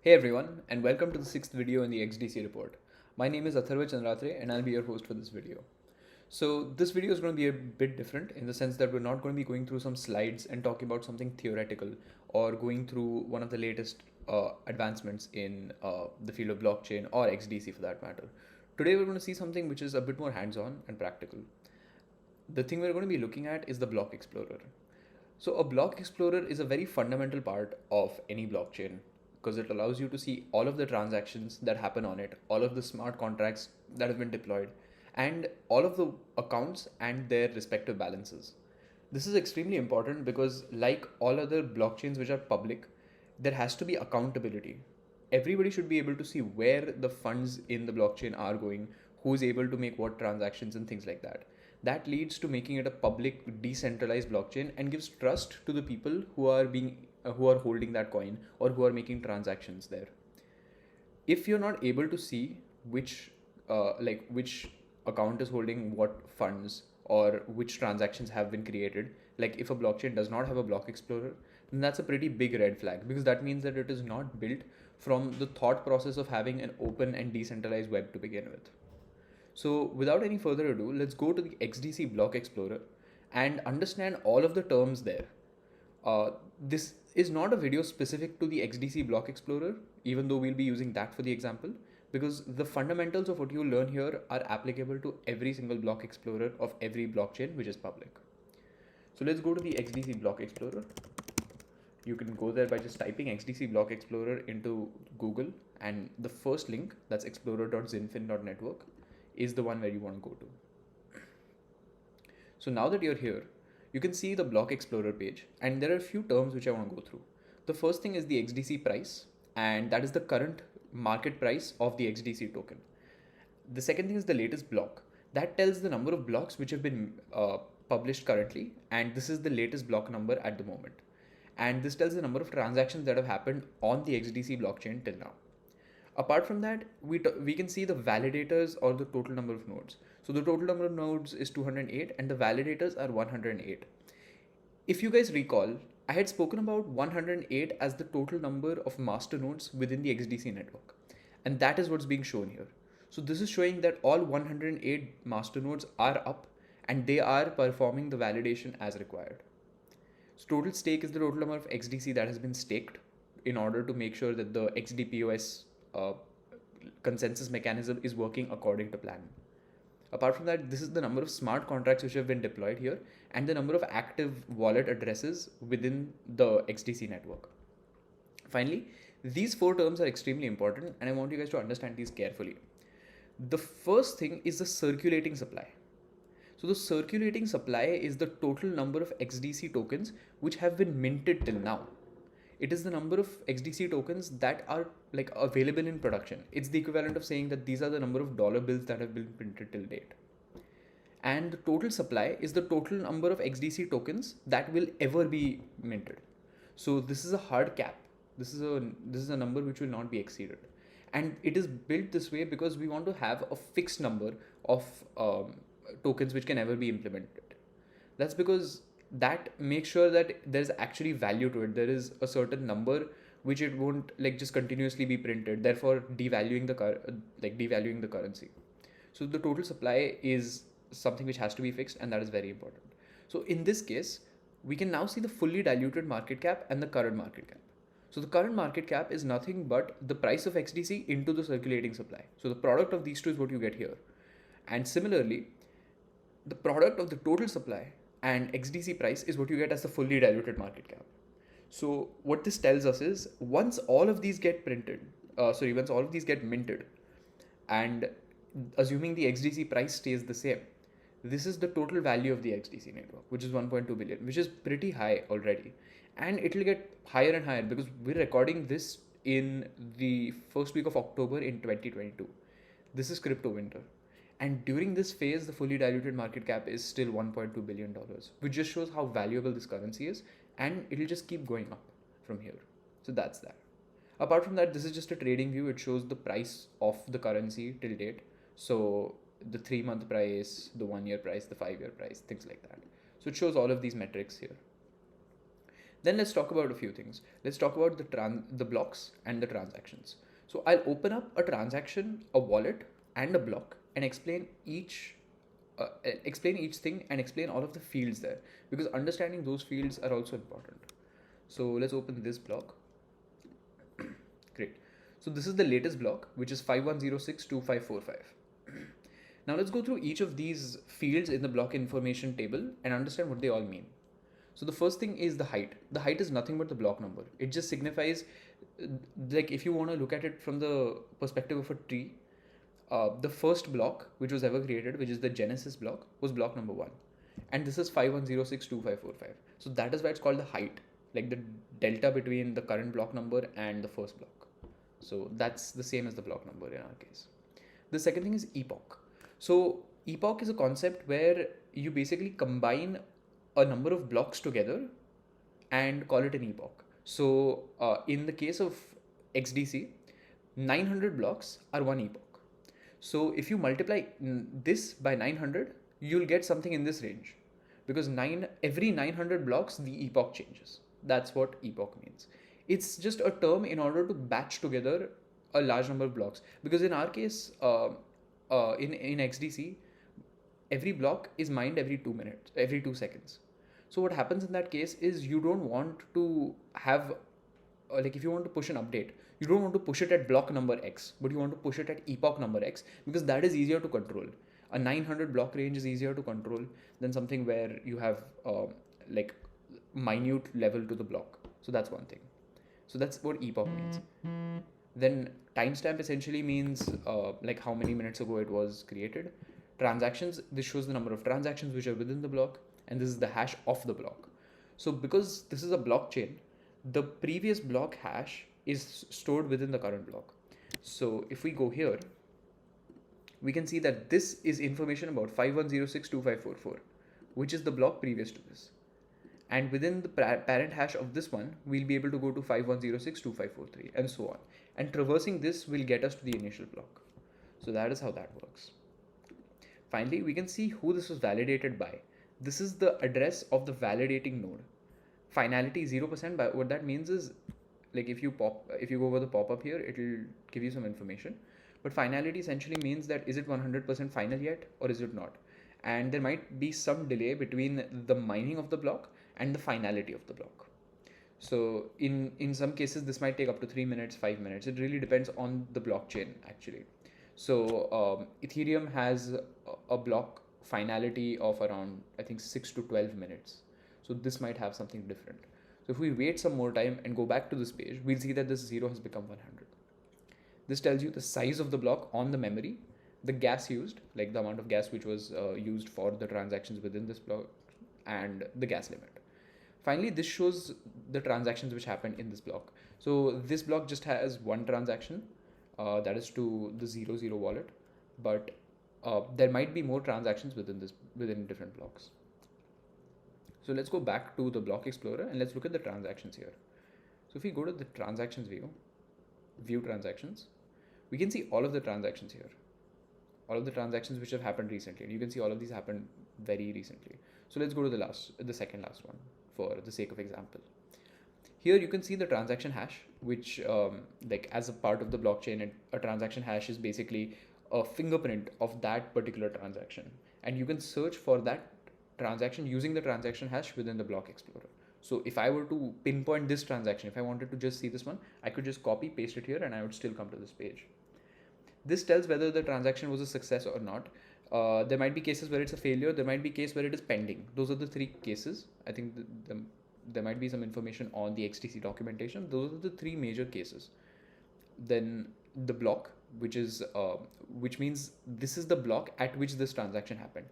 Hey everyone, and welcome to the sixth video in the XDC Report. My name is Atharva Chandratre, and I'll be your host for this video. So this video is going to be a bit different in the sense that we're not going to be going through some slides and talking about something theoretical or going through one of the latest advancements in the field of blockchain or XDC for that matter. Today we're going to see something which is a bit more hands-on and practical. The thing we're going to be looking at is the Block Explorer. So a block explorer is a very fundamental part of any blockchain because it allows you to see all of the transactions that happen on it, all of the smart contracts that have been deployed, and all of the accounts and their respective balances. This is extremely important because, like all other blockchains which are public, there has to be accountability. Everybody should be able to see where the funds in the blockchain are going, who's able to make what transactions, and things like that. That leads to making it a public, decentralized blockchain and gives trust to the people who are holding that coin or who are making transactions there. If you're not able to see which account is holding what funds or which transactions have been created, like if a blockchain does not have a block explorer, then that's a pretty big red flag because that means that it is not built from the thought process of having an open and decentralized web to begin with. So without any further ado, let's go to the XDC Block Explorer and understand all of the terms there. This is not a video specific to the XDC Block Explorer, even though we'll be using that for the example, because the fundamentals of what you learn here are applicable to every single block explorer of every blockchain which is public. So let's go to the XDC Block Explorer. You can go there by just typing XDC Block Explorer into Google, and the first link, that's explorer.zinfin.network, is the one where you want to go to. So now that you're here, you can see the Block Explorer page, and there are a few terms which I want to go through. The first thing is the XDC price, and that is the current market price of the XDC token. The second thing is the latest block. That tells the number of blocks which have been published currently, and this is the latest block number at the moment. And this tells the number of transactions that have happened on the XDC blockchain till now. Apart from that, we can see the validators or the total number of nodes. So the total number of nodes is 208 and the validators are 108. If you guys recall, I had spoken about 108 as the total number of master nodes within the XDC network. And that is what's being shown here. So this is showing that all 108 master nodes are up and they are performing the validation as required. So total stake is the total number of XDC that has been staked in order to make sure that the XDPOS consensus mechanism is working according to plan. Apart from that, this is the number of smart contracts which have been deployed here and the number of active wallet addresses within the XDC network. Finally, these four terms are extremely important and I want you guys to understand these carefully. The first thing is the circulating supply. So the circulating supply is the total number of XDC tokens which have been minted till now. It is the number of XDC tokens that are available in production. It's the equivalent of saying that these are the number of dollar bills that have been printed till date. And the total supply is the total number of XDC tokens that will ever be minted. So this is a hard cap. This is a number which will not be exceeded. And it is built this way because we want to have a fixed number of tokens which can ever be implemented. That's because that makes sure that there's actually value to it. There is a certain number which it won't just continuously be printed, therefore devaluing the currency. So the total supply is something which has to be fixed, and that is very important. So in this case, we can now see the fully diluted market cap and the current market cap. So the current market cap is nothing but the price of XDC into the circulating supply. So the product of these two is what you get here. And similarly, the product of the total supply and XDC price is what you get as the fully diluted market cap. So what this tells us is once all of these get minted, and assuming the XDC price stays the same, this is the total value of the XDC network, which is 1.2 billion, which is pretty high already. And it will get higher and higher because we're recording this in the first week of October in 2022. This is crypto winter. And during this phase, the fully diluted market cap is still $1.2 billion, which just shows how valuable this currency is. And it'll just keep going up from here. So that's that. Apart from that, this is just a trading view. It shows the price of the currency till date. So the 3-month price, the 1-year price, the 5-year price, things like that. So it shows all of these metrics here. Then let's talk about a few things. Let's talk about the blocks and the transactions. So I'll open up a transaction, a wallet, and a block, and explain each thing and explain all of the fields there, because understanding those fields are also important. So let's open this block. Great. So this is the latest block, which is 51062545. Now let's go through each of these fields in the block information table and understand what they all mean. So the first thing is the height. The height is nothing but the block number. It just signifies, like if you want to look at it from the perspective of a tree, the first block which was ever created, which is the Genesis block, was block number 1. And this is 51062545. So that is why it's called the height, like the delta between the current block number and the first block. So that's the same as the block number in our case. The second thing is epoch. So epoch is a concept where you basically combine a number of blocks together and call it an epoch. So in the case of XDC, 900 blocks are one epoch. So if you multiply this by 900, you'll get something in this range, because every 900 blocks the epoch changes. That's what epoch means. It's just a term in order to batch together a large number of blocks, because in our case, in XDC, every block is mined every 2 minutes, every 2 seconds. So what happens in that case is you don't want to have, like if you want to push an update, you don't want to push it at block number X, but you want to push it at epoch number X, because that is easier to control. A 900 block range is easier to control than something where you have like minute level to the block. So that's one thing. So that's what epoch means. Then timestamp essentially means like how many minutes ago it was created. Transactions, this shows the number of transactions which are within the block, and this is the hash of the block. So because this is a blockchain, the previous block hash is stored within the current block. So if we go here, we can see that this is information about 51062544, which is the block previous to this. And within the parent hash of this one, we'll be able to go to 51062543 and so on. And traversing this will get us to the initial block. So that is how that works. Finally, we can see who this was validated by. This is the address of the validating node. Finality 0%, but what that means is, like if you go over the pop-up here, it will give you some information. But finality essentially means that is it 100% final yet or is it not? And there might be some delay between the mining of the block and the finality of the block. So in some cases, this might take up to 3 minutes, 5 minutes. It really depends on the blockchain actually. So Ethereum has a block finality of around, I think, 6 to 12 minutes. So this might have something different. So if we wait some more time and go back to this page, we'll see that this 0 has become 100. This tells you the size of the block on the memory, the gas used, like the amount of gas which was used for the transactions within this block, and the gas limit. Finally, this shows the transactions which happened in this block. So this block just has one transaction, that is to the 00 wallet, but there might be more transactions within different blocks. So let's go back to the Block Explorer and let's look at the transactions here. So if we go to the transactions view transactions, we can see all of the transactions here, all of the transactions which have happened recently, and you can see all of these happened very recently. So let's go to the second last one for the sake of example. Here you can see the transaction hash, which like as a part of the blockchain, a transaction hash is basically a fingerprint of that particular transaction, and you can search for that transaction using the transaction hash within the Block Explorer. So if I were to pinpoint this transaction, if I wanted to just see this one, I could just copy, paste it here, and I would still come to this page. This tells whether the transaction was a success or not. There might be cases where it's a failure. There might be case where it is pending. Those are the 3 cases. I think there might be some information on the XDC documentation. Those are the 3 major cases. Then the block, which means this is the block at which this transaction happened.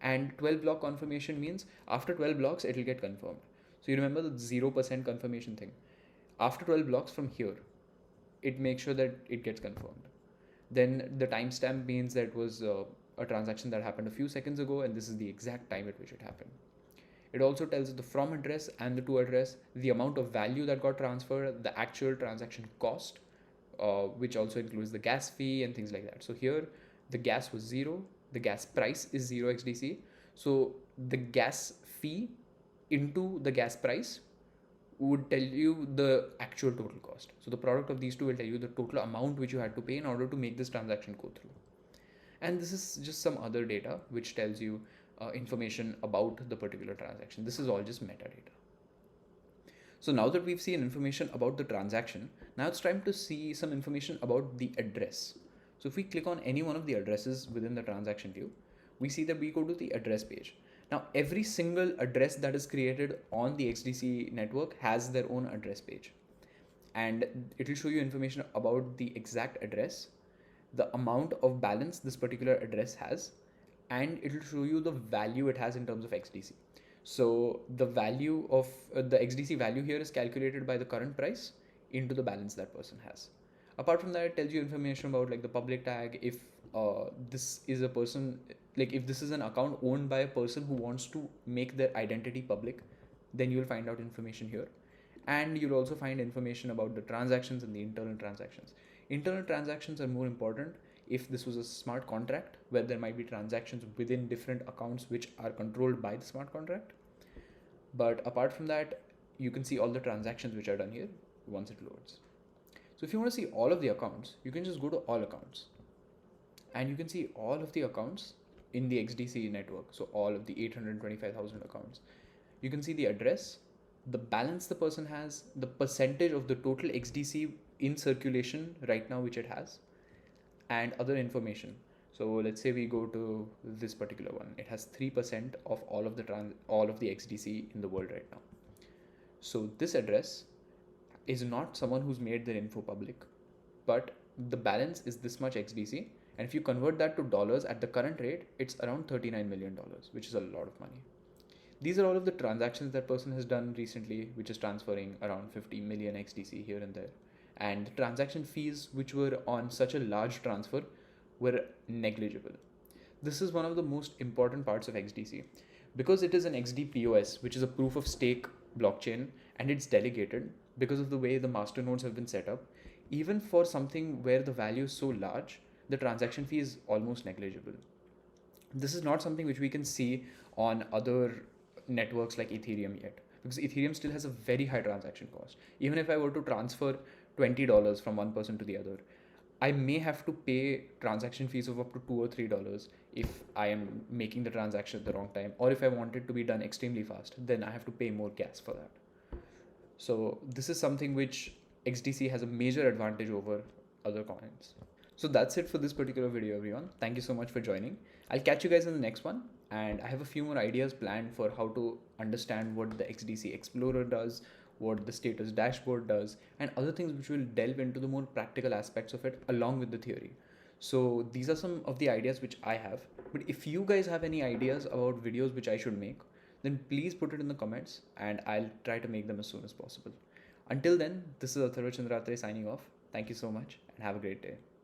And 12 block confirmation means after 12 blocks, it will get confirmed. So you remember the 0% confirmation thing. After 12 blocks from here, it makes sure that it gets confirmed. Then the timestamp means that it was a transaction that happened a few seconds ago, and this is the exact time at which it happened. It also tells the from address and the to address, the amount of value that got transferred, the actual transaction cost, which also includes the gas fee and things like that. So here, the gas was 0. The gas price is 0 XDC. So the gas fee into the gas price would tell you the actual total cost. So the product of these two will tell you the total amount which you had to pay in order to make this transaction go through. And this is just some other data which tells you information about the particular transaction. This is all just metadata. So now that we've seen information about the transaction, now it's time to see some information about the address. So if we click on any one of the addresses within the transaction view, we see that we go to the address page. Now every single address that is created on the XDC network has their own address page, and it will show you information about the exact address, the amount of balance this particular address has, and it will show you the value it has in terms of XDC. So the value of the XDC value here is calculated by the current price into the balance that person has. Apart from that, it tells you information about like the public tag, if this is a person, like if this is an account owned by a person who wants to make their identity public, then you will find out information here. And you'll also find information about the transactions and the internal transactions. Internal transactions are more important if this was a smart contract where there might be transactions within different accounts which are controlled by the smart contract. But apart from that, you can see all the transactions which are done here once it loads. So if you want to see all of the accounts, you can just go to all accounts, and you can see all of the accounts in the XDC network. So all of the 825,000 accounts. You can see the address, the balance the person has, the percentage of the total XDC in circulation right now which it has, and other information. So let's say we go to this particular one. It has 3% of all of the XDC in the world right now. So this address is not someone who's made their info public, but the balance is this much XDC. And if you convert that to dollars at the current rate, it's around $39 million, which is a lot of money. These are all of the transactions that person has done recently, which is transferring around 50 million XDC here and there. And the transaction fees which were on such a large transfer were negligible. This is one of the most important parts of XDC because it is an XDPOS, which is a proof of stake blockchain, and it's delegated because of the way the master nodes have been set up. Even for something where the value is so large, the transaction fee is almost negligible. This is not something which we can see on other networks like Ethereum yet, because Ethereum still has a very high transaction cost. Even if I were to transfer $20 from one person to the other, I may have to pay transaction fees of up to $2 or $3 if I am making the transaction at the wrong time, or if I want it to be done extremely fast, then I have to pay more gas for that. So this is something which XDC has a major advantage over other coins. So that's it for this particular video, everyone. Thank you so much for joining. I'll catch you guys in the next one, and I have a few more ideas planned for how to understand what the XDC Explorer does, what the status dashboard does, and other things which will delve into the more practical aspects of it along with the theory. So these are some of the ideas which I have. But if you guys have any ideas about videos which I should make, then please put it in the comments and I'll try to make them as soon as possible. Until then, this is Atharva Chandratre signing off. Thank you so much and have a great day.